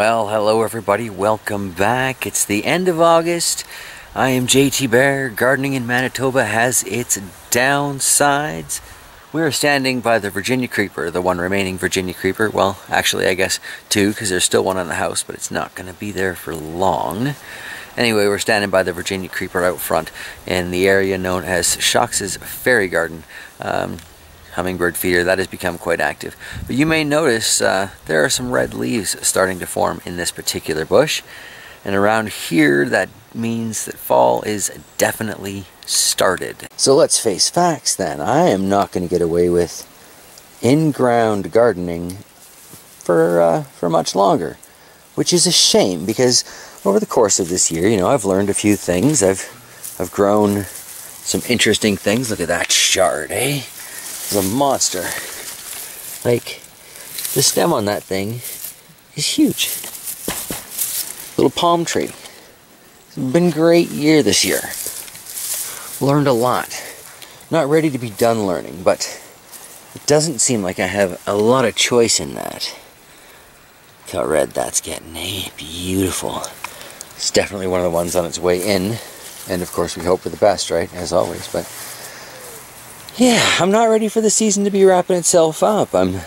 Well, hello everybody, welcome back. It's the end of August. I am JT Bear. Gardening in Manitoba has its downsides. We are standing by the Virginia creeper, the one remaining Virginia creeper. Well, actually I guess two, because there's still one in the house, but it's not going to be there for long. Anyway, we're standing by the Virginia creeper out front in the area known as Shox's Fairy Garden. Hummingbird feeder that has become quite active. But you may notice there are some red leaves starting to form in this particular bush. And around here that means that fall is definitely started. So let's face facts then. I am not going to get away with in-ground gardening for much longer. Which is a shame, because over the course of this year, you know, I've learned a few things. I've grown some interesting things. Look at that shard, eh? It's a monster. Like, the stem on that thing is huge. Little palm tree. It's been a great year this year. Learned a lot. Not ready to be done learning, but it doesn't seem like I have a lot of choice in that. Look how red that's getting, eh? Beautiful. It's definitely one of the ones on its way in. And of course we hope for the best, right? As always, but yeah, I'm not ready for the season to be wrapping itself up. I'm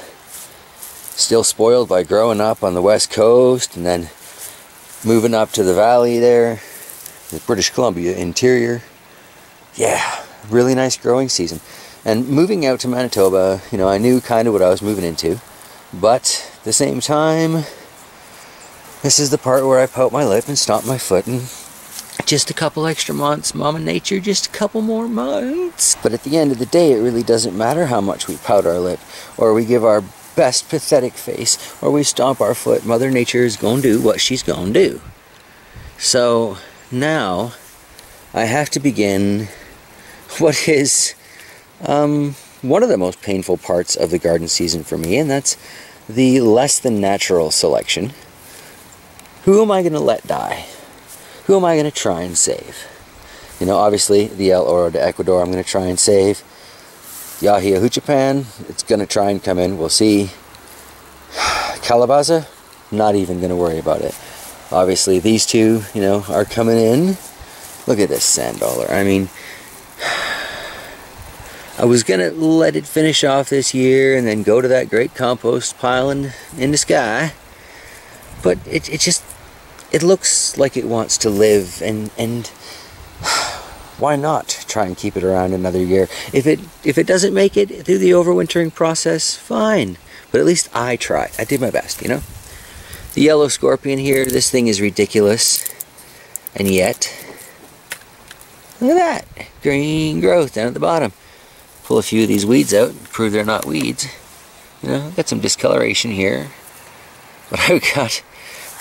still spoiled by growing up on the West Coast and then moving up to the valley there, the British Columbia interior. Yeah, really nice growing season. And moving out to Manitoba, you know, I knew kind of what I was moving into. But at the same time, this is the part where I pout my lip and stomp my foot and just a couple extra months, Mama Nature, just a couple more months. But at the end of the day, it really doesn't matter how much we pout our lip, or we give our best pathetic face, or we stomp our foot. Mother Nature is going to do what she's going to do. So now I have to begin what is one of the most painful parts of the garden season for me, and that's the less than natural selection. Who am I going to let die? Who am I going to try and save? You know, obviously, the El Oro de Ecuador I'm going to try and save. Yahia Huchapan, it's going to try and come in. We'll see. Calabaza, not even going to worry about it. Obviously, these two, you know, are coming in. Look at this sand dollar. I mean, I was going to let it finish off this year and then go to that great compost pile in the sky. But it just, it looks like it wants to live, and why not try and keep it around another year? If it doesn't make it through the overwintering process, fine. But at least I tried. I did my best, you know? The yellow scorpion here, this thing is ridiculous. And yet, look at that. Green growth down at the bottom. Pull a few of these weeds out, prove they're not weeds. You know, got some discoloration here. But I've got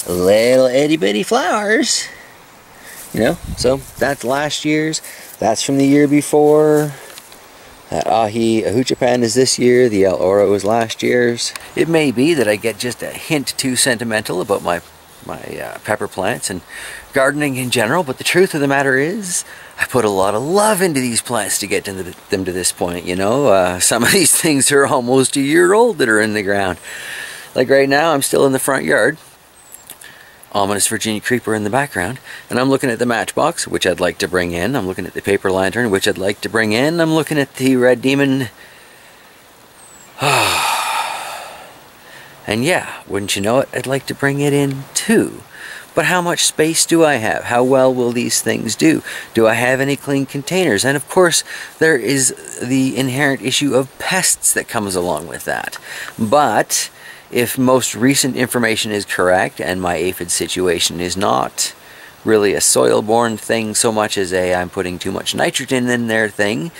little itty bitty flowers, you know. So that's last year's, that's from the year before. That Ahuchapan is this year, the El Oro was last year's. It may be that I get just a hint too sentimental about my pepper plants and gardening in general, but the truth of the matter is I put a lot of love into these plants to get them to this point, you know. Some of these things are almost a year old that are in the ground. Like right now I'm still in the front yard. Ominous Virginia creeper in the background, and I'm looking at the matchbox, which I'd like to bring in. I'm looking at the paper lantern, which I'd like to bring in. I'm looking at the red demon. And yeah, wouldn't you know it, I'd like to bring it in too. But how much space do I have? How well will these things do? Do I have any clean containers? And of course, there is the inherent issue of pests that comes along with that. But if most recent information is correct, and my aphid situation is not really a soil-borne thing so much as I'm putting too much nitrogen in there thing,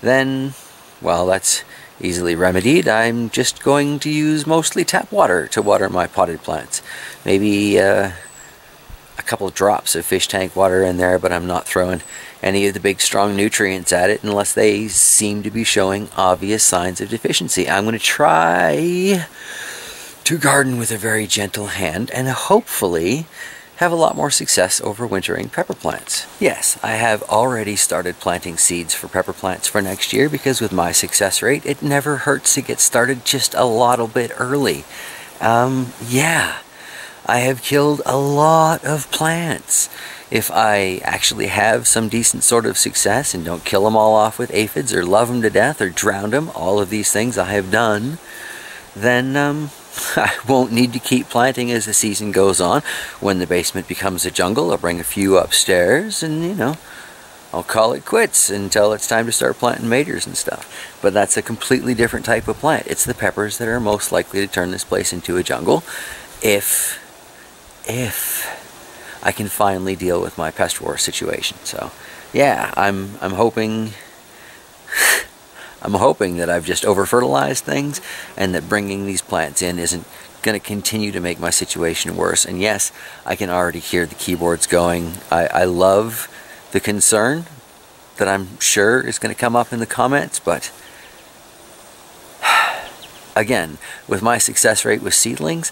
then, well, that's easily remedied. I'm just going to use mostly tap water to water my potted plants. Maybe a couple of drops of fish tank water in there, but I'm not throwing any of the big strong nutrients at it unless they seem to be showing obvious signs of deficiency. I'm going to try to garden with a very gentle hand and hopefully have a lot more success overwintering pepper plants. Yes, I have already started planting seeds for pepper plants for next year, because with my success rate, it never hurts to get started just a little bit early. Yeah, I have killed a lot of plants. If I actually have some decent sort of success and don't kill them all off with aphids or love them to death or drown them, all of these things I have done, then I won't need to keep planting as the season goes on. When the basement becomes a jungle, I'll bring a few upstairs and, you know, I'll call it quits until it's time to start planting maters and stuff. But that's a completely different type of plant. It's the peppers that are most likely to turn this place into a jungle if I can finally deal with my pest war situation. So yeah, I'm hoping I'm hoping that I've just over fertilized things and that bringing these plants in isn't going to continue to make my situation worse. And yes, I can already hear the keyboards going. I love the concern that I'm sure is going to come up in the comments, but again, with my success rate with seedlings,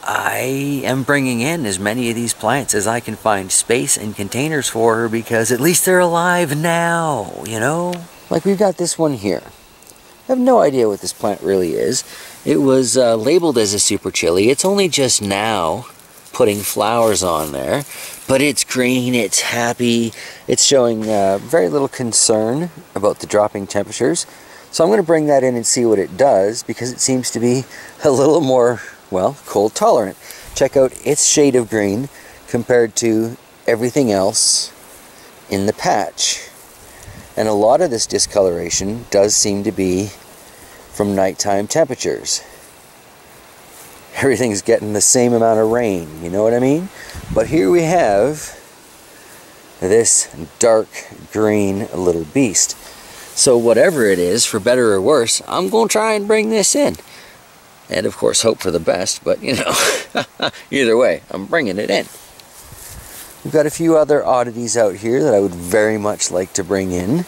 I am bringing in as many of these plants as I can find space and containers for, because at least they're alive now, you know? Like we've got this one here. I have no idea what this plant really is. It was labeled as a super chili. It's only just now putting flowers on there, but it's green, it's happy, it's showing very little concern about the dropping temperatures. So I'm going to bring that in and see what it does, because it seems to be a little more, well, cold tolerant. Check out its shade of green compared to everything else in the patch. And a lot of this discoloration does seem to be from nighttime temperatures. Everything's getting the same amount of rain, you know what I mean? But here we have this dark green little beast. So whatever it is, for better or worse, I'm going to try and bring this in. And of course hope for the best, but you know, either way, I'm bringing it in. We've got a few other oddities out here that I would very much like to bring in.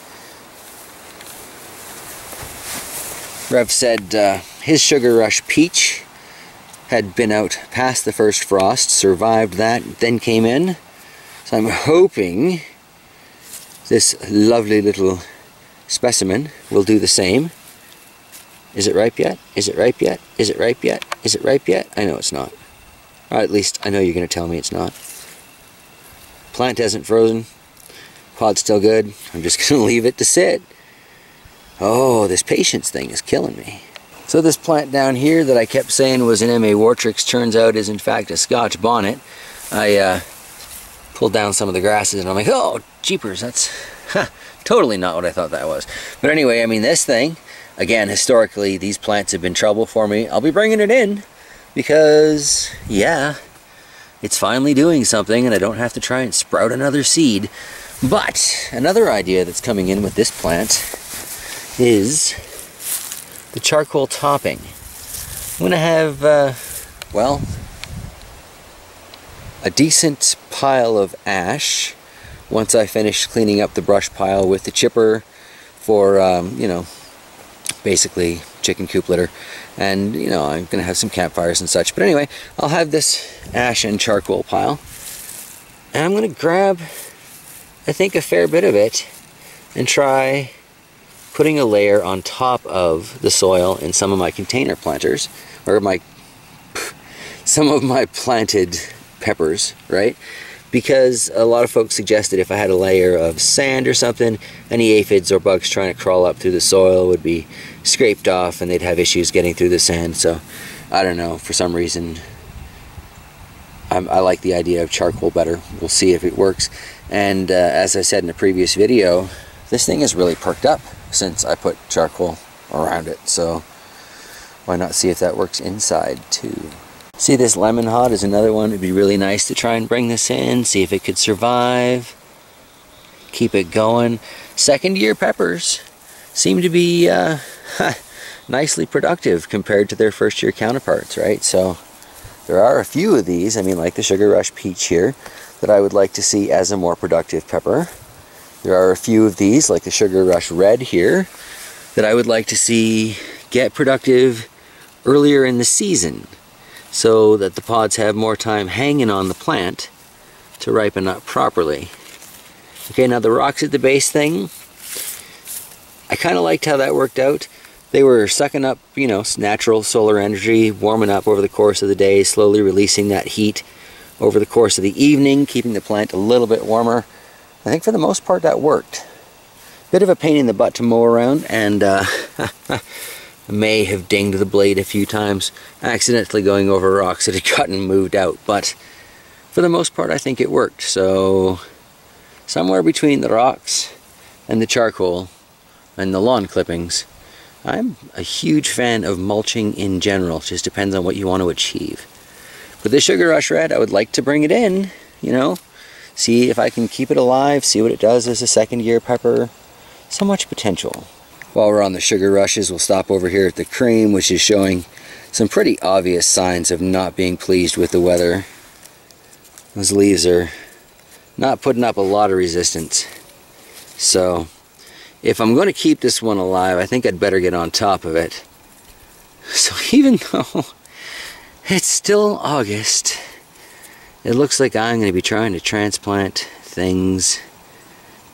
Rev said his Sugar Rush Peach had been out past the first frost, survived that, then came in. So I'm hoping this lovely little specimen will do the same. Is it ripe yet? Is it ripe yet? Is it ripe yet? Is it ripe yet? I know it's not. Or at least I know you're going to tell me it's not. Plant hasn't frozen. Pod's still good. I'm just going to leave it to sit. Oh, this patience thing is killing me. So this plant down here that I kept saying was an M.A. Wartrix turns out is in fact a Scotch bonnet. I pulled down some of the grasses and I'm like, oh, jeepers, that's totally not what I thought that was. But anyway, I mean, this thing, again, historically, these plants have been trouble for me. I'll be bringing it in because, yeah, it's finally doing something and I don't have to try and sprout another seed. But another idea that's coming in with this plant is the charcoal topping. I'm going to have, well, a decent pile of ash once I finish cleaning up the brush pile with the chipper for, you know, basically chicken coop litter. And, you know, I'm going to have some campfires and such. But anyway, I'll have this ash and charcoal pile. And I'm going to grab, I think, a fair bit of it and try putting a layer on top of the soil in some of my container planters, or some of my planted peppers, right? Because a lot of folks suggested if I had a layer of sand or something, any aphids or bugs trying to crawl up through the soil would be scraped off and they'd have issues getting through the sand. So I don't know, for some reason I like the idea of charcoal better. We'll see if it works. And as I said in the previous video, this thing has really perked up since I put charcoal around it, so why not see if that works inside too. See, this lemon hod is another one. It'd be really nice to try and bring this in, see if it could survive, keep it going. Second year peppers seem to be nicely productive compared to their first year counterparts, right? So there are a few of these, I mean, like the Sugar Rush Peach here, that I would like to see as a more productive pepper. There are a few of these, like the Sugar Rush Red here, that I would like to see get productive earlier in the season so that the pods have more time hanging on the plant to ripen up properly. Okay, now the rocks at the base thing, I kind of liked how that worked out, They were sucking up, you know, natural solar energy, warming up over the course of the day, slowly releasing that heat over the course of the evening, keeping the plant a little bit warmer. I think for the most part that worked. Bit of a pain in the butt to mow around, and I may have dinged the blade a few times, accidentally going over rocks that had gotten moved out, but for the most part I think it worked. So somewhere between the rocks and the charcoal and the lawn clippings, I'm a huge fan of mulching in general. It just depends on what you want to achieve. With the Sugar Rush Red, I would like to bring it in, you know, see if I can keep it alive, see what it does as a second-year pepper. So much potential. While we're on the Sugar Rushes, we'll stop over here at the Cream, which is showing some pretty obvious signs of not being pleased with the weather. Those leaves are not putting up a lot of resistance. So if I'm going to keep this one alive, I think I'd better get on top of it. So even though it's still August, it looks like I'm going to be trying to transplant things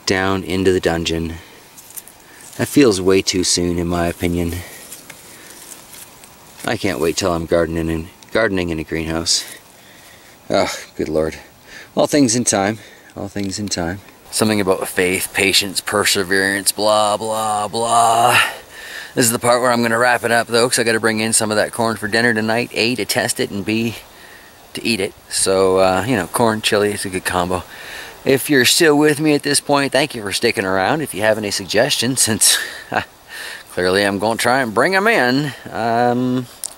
down into the dungeon. That feels way too soon, in my opinion. I can't wait till I'm gardening in a greenhouse. Oh, good Lord. All things in time. All things in time. Something about faith, patience, perseverance, blah, blah, blah. This is the part where I'm going to wrap it up, though, because I got to bring in some of that corn for dinner tonight. A, to test it, and B, to eat it. So, you know, corn, chili, it's a good combo. If you're still with me at this point, thank you for sticking around. If you have any suggestions, since clearly I'm going to try and bring them in,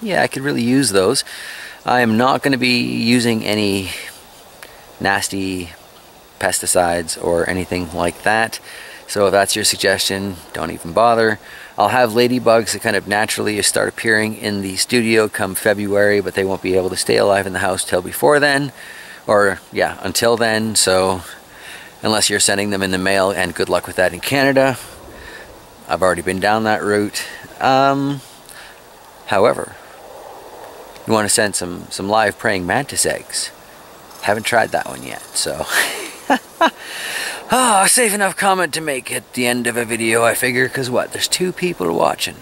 yeah, I could really use those. I am not going to be using any nasty pesticides or anything like that. So if that's your suggestion, don't even bother. I'll have ladybugs that kind of naturally start appearing in the studio come February, but they won't be able to stay alive in the house till before then. Or, yeah, until then. So unless you're sending them in the mail, and good luck with that in Canada. I've already been down that route. However, you want to send some live praying mantis eggs. Haven't tried that one yet, so... Ah, safe enough comment to make at the end of a video, I figure, because what, there's 2 people watching,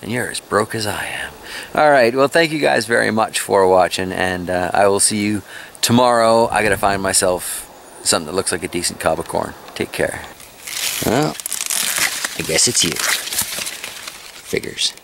and you're as broke as I am. Alright, well, thank you guys very much for watching, and I will see you tomorrow. I gotta find myself something that looks like a decent cob of corn. Take care. Well, I guess it's you. Figures.